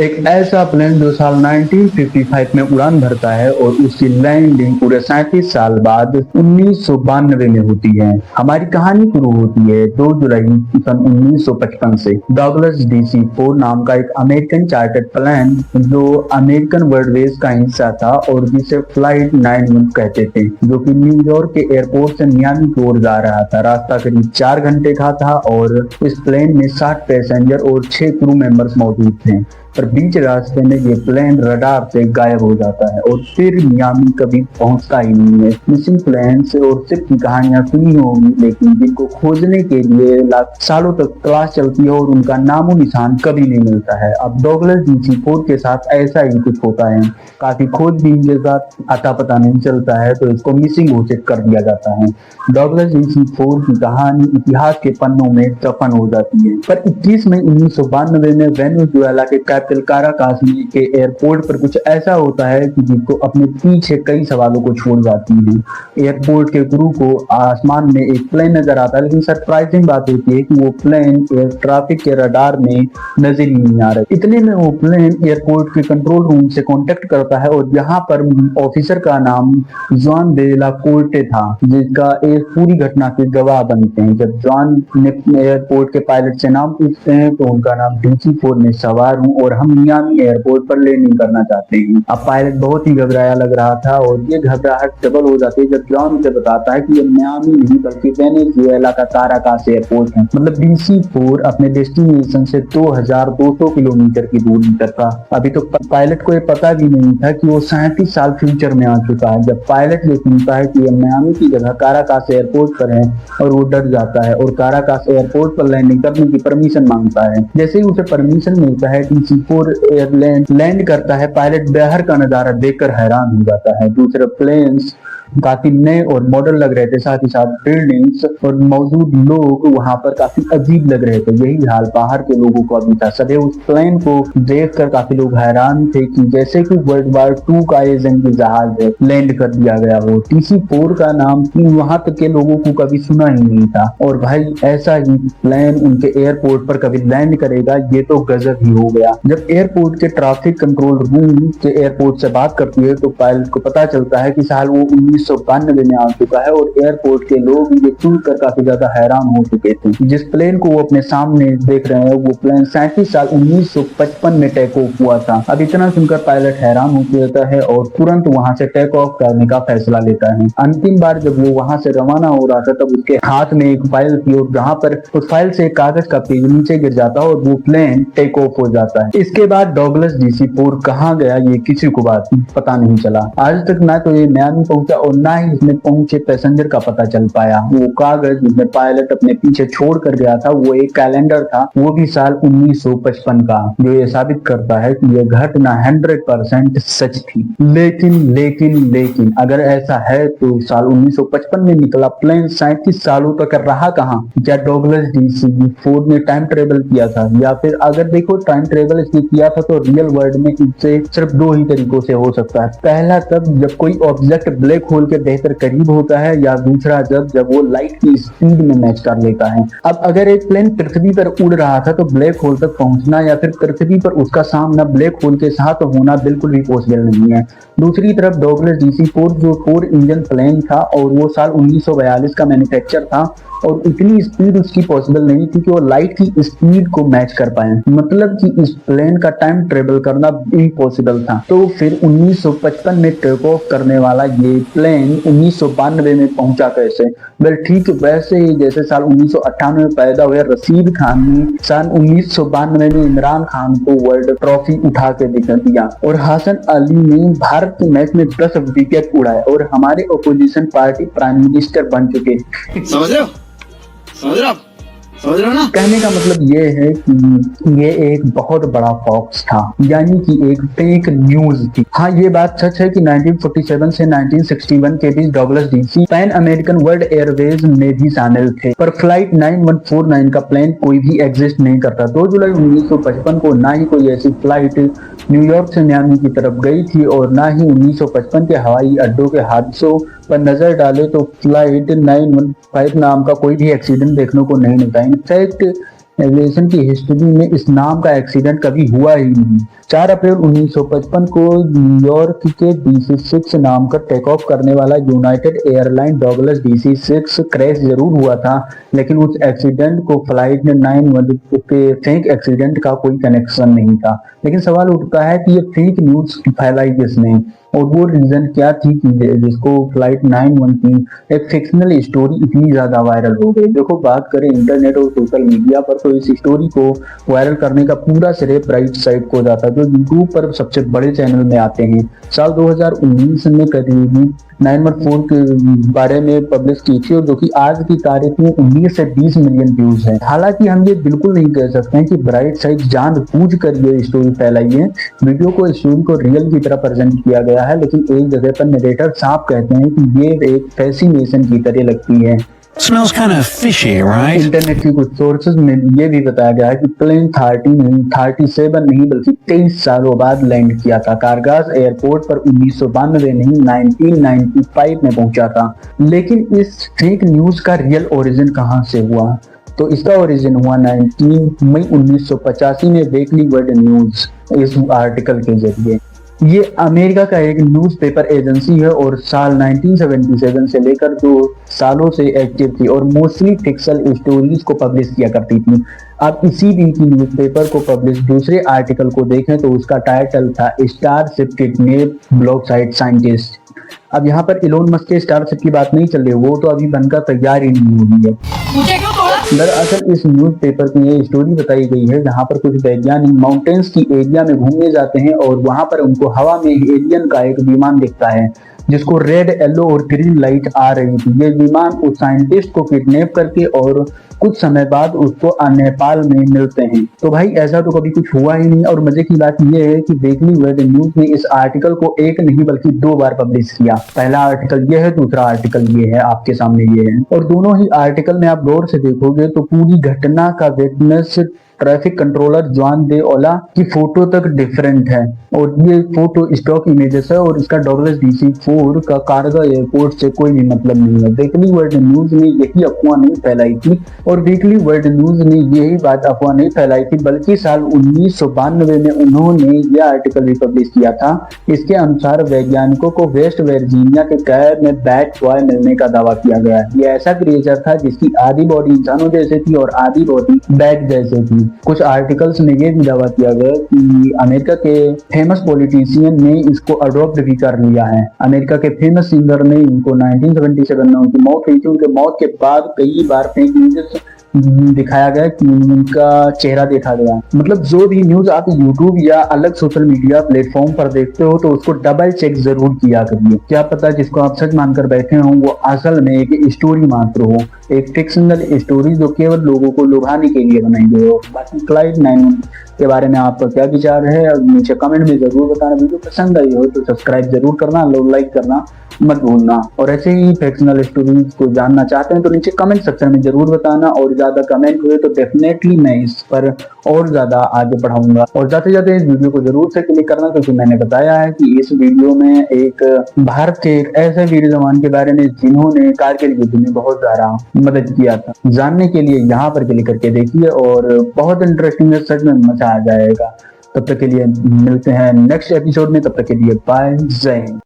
एक ऐसा प्लेन जो साल 1955 में उड़ान भरता है और उसकी लैंडिंग पूरे 37 साल बाद 1992 में होती है। हमारी कहानी शुरू होती है 2 जुलाई सन 1955 से। डॉगलस DC-4 नाम का एक अमेरिकन चार्टर्ड प्लेन जो अमेरिकन वर्ल्डवेज का हिस्सा था और जिसे फ्लाइट 91 कहते थे, जो कि न्यूयॉर्क के एयरपोर्ट से मियामी की ओर जा रहा था। रास्ता करीब 4 घंटे का था और इस प्लेन में 60 पैसेंजर और 6 क्रू मेंबर्स मौजूद थे। पर बीच रास्ते में ये प्लेन रडार से गायब हो जाता है और फिर मियामी कभी पहुंचता ही नहीं है। मिसिंग प्लेन्स और शिप की कहानियां सुनी होंगी, लेकिन जिनको खोजने के लिए सालों तक तलाश चलती है और उनका नामो निशान कभी नहीं मिलता है। अब डॉगलस DC-4 के साथ ऐसा ही कुछ होता है। काफी खोजबीन के साथ अता पता नहीं चलता है तो इसको मिसिंग घोषित कर दिया जाता है। डॉगलस DC-4 की कहानी इतिहास के पन्नों में दफन हो जाती है। पर 21 मई 1992 में वेनेजुएला के कैपिटल काराकास के एयरपोर्ट पर कुछ ऐसा होता है कि जिसको अपने पीछे कई सवालों को छोड़ जाती है। एयरपोर्ट के क्रू को आसमान में एक प्लेन नजर आता है, लेकिन सरप्राइजिंग बात होती है कि वो प्लेन एयर ट्रैफिक के रडार में नजर ही नहीं आ रहा। इतने में वो प्लेन एयरपोर्ट के कंट्रोल रूम से कांटेक्ट करता है और यहाँ पर ऑफिसर का नाम जॉन दे ला कोर्टे था, जिसका एक पूरी घटना के गवाह बनते हैं। जब जॉन ने एयरपोर्ट के पायलट से नाम पूछते हैं तो उनका नाम DC-4 में सवार हूँ और हम मियामी एयरपोर्ट पर लैंडिंग करना चाहते हैं। अब पायलट बहुत ही घबराया लग रहा था और ये घबराहट डबल हो जाती है जब जॉन उसे बताता है कि ये मियामी नहीं बल्कि वेनेजुएला का काराकास एयरपोर्ट है। मतलब DC-4 अपने डेस्टिनेशन से 2200 किलोमीटर की दूरी पर था। अभी तो पायलट को ये पता भी नहीं था कि वो 37 साल फ्यूचर में आ चुका है। जब पायलट ये सुनता है कि ये मियामी की जगह काराकास एयरपोर्ट पर है और वो डर जाता है और काराकास एयरपोर्ट पर लैंडिंग करने की परमिशन मांगता है। जैसे ही उसे परमिशन मिलता है DC-4 एयरलाइन लैंड करता है। पायलट बाहर का नजारा देखकर हैरान हो जाता है। दूसरे प्लेन्स काफी नए और मॉडर्न लग रहे थे, साथ ही साथ बिल्डिंग्स और मौजूद लोग वहां पर काफी अजीब लग रहे थे। यही हाल बाहर के लोगों का भी था। सभी उस प्लेन को देखकर काफी लोग हैरान थे कि जैसे कि वर्ल्ड वार 2 का ये जंगी जहाज है लैंड कर दिया गया हो। DC-4 का नाम वहां तक के लोगों को कभी सुना ही नहीं था और भाई ऐसा ही प्लेन उनके एयरपोर्ट पर कभी लैंड करेगा, ये तो गजब ही हो गया। जब एयरपोर्ट के ट्रैफिक कंट्रोल रूम से एयरपोर्ट से बात करती है तो पायलट को पता चलता है कि साल वो 1992 में आ चुका है और एयरपोर्ट के लोग ये सुनकर काफी ज्यादा हैरान हो चुके थे। जिस प्लेन को वो अपने सामने देख रहे हैं वो प्लेन 37 साल 1955 में टेक ऑफ हुआ था। अब इतना सुनकर पायलट हैरान हो जाता है और तुरंत वहां से टेक ऑफ करने का फैसला लेता है। अंतिम बार जब वो वहां से रवाना हो रहा था तब उसके हाथ में एक फाइल थी और जहां पर उस फाइल से एक कागज का पेज नीचे गिर जाता है और वो प्लेन टेक ऑफ हो जाता है। इसके बाद डॉगलस DC-4 कहाँ गया ये किसी को बात पता नहीं चला। आज तक ना तो ये मियामी पहुंचा और ना ही इसमें पहुंचे पैसेंजर का पता चल पाया। वो कागज जिसमें पायलट अपने पीछे छोड़ कर गया था वो एक कैलेंडर था, वो भी साल 1955 का, जो ये साबित करता है कि यह घटना 100% सच थी। लेकिन अगर ऐसा है तो साल 1955 में निकला प्लेन 37 सालों तक रहा कहाँ? क्या डॉगलस DC-4 ने टाइम ट्रेवल किया था? या फिर अगर देखो टाइम ट्रेवल इसने किया था तो रियल वर्ल्ड में इससे सिर्फ 2 ही तरीकों से हो सकता है। पहला तब जब कोई ऑब्जेक्ट ब्लैक होल के बेहतर करीब होता है, या दूसरा जब वो लाइट की स्पीड में मैच कर लेता है। अब अगर एक प्लेन पृथ्वी पर उड़ रहा था तो ब्लैक होल तक पहुंचना या फिर पृथ्वी पर उसका सामना ब्लैक होल के साथ होना बिल्कुल भी पॉसिबल नहीं है। दूसरी तरफ डॉगलस DC-4 जो 4 इंजन प्लेन था और वो साल 1942 का मैन्युफैक्चर था और इतनी स्पीड उसकी पॉसिबल नहीं थी कि वो लाइट की स्पीड को मैच कर पाए। मतलब कि इस प्लेन का टाइम ट्रेवल करना इम्पॉसिबल था। तो फिर 1955 में टेक ऑफ करने वाला ये प्लेन 1992 में पहुंचा कैसे? वेल ठीक वैसे ही जैसे साल 1998 में पैदा हुए रशीद खान ने साल 1992 में इमरान खान को वर्ल्ड ट्रॉफी उठा के दिखा दिया और हसन अली ने भारत के मैच में 10 विकेट उड़ाए और हमारे ओपोजिशन पार्टी प्राइम मिनिस्टर बन चुके। समझ रहे हो ना? कहने का मतलब ये है कि ये एक बहुत बड़ा फॉक्स था, यानी कि एक फेक न्यूज थी। हाँ ये बात सच है कि 1947 से 1961 के बीच Douglas DC Pan American World Airways में भी शामिल थे, पर फ्लाइट 9149 का प्लेन कोई भी एग्जिस्ट नहीं करता। 2 जुलाई 1955 को ना ही कोई ऐसी फ्लाइट न्यूयॉर्क से मियामी की तरफ गई थी और ना ही 1955 के हवाई अड्डों के हादसों पर नजर डाले तो फ्लाइट 915 नाम का कोई भी एक्सीडेंट देखने को नहीं मिलता। इनफैक्ट एविएशन की हिस्ट्री में इस नाम का एक्सीडेंट कभी हुआ ही नहीं। 4 अप्रैल 1955 को न्यूयॉर्क के DC-6 नाम का टेक ऑफ करने वाला United airline Douglas DC-6 crash जरूर हुआ था, लेकिन उस एक्सीडेंट को फ्लाइट 9 के फेक एक्सीडेंट का कोई कनेक्शन नहीं था। लेकिन सवाल उठता है कि ये फेक न्यूज फैलाई किसने और वो रीजन क्या थी कि जिसको फ्लाइट 91 की एक फिक्शनल स्टोरी इतनी ज्यादा वायरल हो गई। देखो, बात करें इंटरनेट और सोशल मीडिया पर तो इस स्टोरी को वायरल करने का पूरा श्रेय ब्राइट साइड को जाता है, जो यूट्यूब पर सबसे बड़े चैनल में आते हैं। साल 2019 में करीब 914 के बारे में पब्लिश की थी, और जो कि आज की तारीख में 19 से 20 मिलियन व्यूज है। हालांकि हम ये बिल्कुल नहीं कह सकते हैं कि ब्राइट साइड जानबूझ कर ये स्टोरी फैलाई है। वीडियो को स्टोरी को रियल की तरह प्रेजेंट किया गया है, लेकिन एक जगह पर नरेटर साफ कहते हैं कि ये एक फैसिनेशन की तरह लगती है। Smells kind of fishy, right? Internet की कुछ सोर्सेज में ये भी बताया गया है कि प्लेन 37 नहीं बल्कि 23 सालों बाद लैंड किया था। कारगास एयरपोर्ट पर 1992 नहीं 1995 में पहुंचा था। लेकिन इस फेक न्यूज का रियल ओरिजिन कहां से हुआ? तो इसका ओरिजिन हुआ 19 मई 1985 में वीकली वर्ल्ड न्यूज इस आर्टिकल के जरिए। ये अमेरिका का एक न्यूज़पेपर एजेंसी है और साल 1977 से लेकर 2 सालों से एक्टिव थी और मोस्टली फिक्शनल स्टोरीज को पब्लिश किया करती थी। अब इसी दिन की न्यूज़पेपर को पब्लिश दूसरे आर्टिकल को देखें तो उसका टाइटल था starship kidnap blog site scientist. अब यहाँ पर इलोन मस्क के स्टारशिप की बात नहीं चल रही, वो तो अभी बनकर तैयार ही नहीं हुई है। दरअसल इस न्यूज़पेपर की ये स्टोरी बताई गई है जहाँ पर कुछ वैज्ञानिक माउंटेन्स की एरिया में घूमने जाते हैं और वहां पर उनको हवा में एलियन का एक विमान दिखता है जिसको रेड, येलो और ग्रीन लाइट आ रही थी। ये विमान उस साइंटिस्ट को किडनैप करके और कुछ समय बाद उसको नेपाल में मिलते हैं। तो भाई ऐसा तो कभी कुछ हुआ ही नहीं। और मजे की बात यह है कि वीकली वर्ल्ड न्यूज ने इस आर्टिकल को एक नहीं बल्कि 2 बार पब्लिश किया। पहला आर्टिकल ये है, दूसरा आर्टिकल ये है, आपके सामने ये है। और दोनों ही आर्टिकल में आप गौर से देखोगे तो पूरी घटना का विटनेस ट्रैफिक कंट्रोलर जॉन दे ओला की फोटो तक डिफरेंट है और ये फोटो स्टॉक इमेजेस है और इसका डगलस DC-4 का कारगा एयरपोर्ट से कोई भी मतलब नहीं है। वीकली वर्ल्ड न्यूज ने यही अफवाह नहीं फैलाई थी और वीकली वर्ल्ड न्यूज ने यही बात अफवाह नहीं फैलाई थी, बल्कि साल 1992 में उन्होंने यह आर्टिकल भी पब्लिश किया था। इसके अनुसार वैज्ञानिकों को वेस्ट वर्जीनिया के कैर में बैट बॉय मिलने का दावा किया गया है। ये ऐसा क्रिएचर था जिसकी आधी बॉडी इंसानों जैसे थी और आधी बॉडी बैट जैसे थी। कुछ आर्टिकल्स में ये भी दावा किया गया कि अमेरिका के फेमस पॉलिटिशियन ने इसको अडॉप्ट भी कर लिया है। अमेरिका के फेमस सिंगर ने इनको 1977 में उनकी मौत हुई थी। उनके मौत के बाद कई बार फेक न्यूज दिखाया गया कि उनका चेहरा देखा गया। मतलब जो भी न्यूज आप यूट्यूब या अलग सोशल मीडिया प्लेटफॉर्म पर देखते हो तो उसको डबल चेक जरूर किया करिए। क्या पता जिसको आप सच मानकर बैठे हो वो असल में एक स्टोरी मात्र हो, एक फिक्शनल स्टोरी जो केवल लोगों को लुभाने के लिए बनाई गई हो। बाकी फ्लाइट 9 के बारे में आपका क्या विचार है नीचे कमेंट में जरूर बताना। वीडियो पसंद आई हो तो सब्सक्राइब जरूर करना, लाइक करना मत भूलना। और ऐसे ही फिक्शनल स्टोरीज को जानना चाहते हैं तो नीचे कमेंट सेक्शन में जरूर बताना और ज्यादा कमेंट हुए तो डेफिनेटली मैं इस पर और ज्यादा आगे बढ़ाऊंगा। और जाते जाते इस वीडियो को जरूर से क्लिक करना क्योंकि मैंने बताया है कि इस वीडियो में एक भारत के एक ऐसे वीर जवान के बारे में जिन्होंने कारगिल युद्ध में बहुत ज्यादा मदद किया था। जानने के लिए यहाँ पर क्लिक करके देखिए और बहुत इंटरेस्टिंग है, सच में मजा आ जाएगा। तब तक के लिए मिलते हैं नेक्स्ट एपिसोड में, तब तक के लिए बाय, जय हिंद।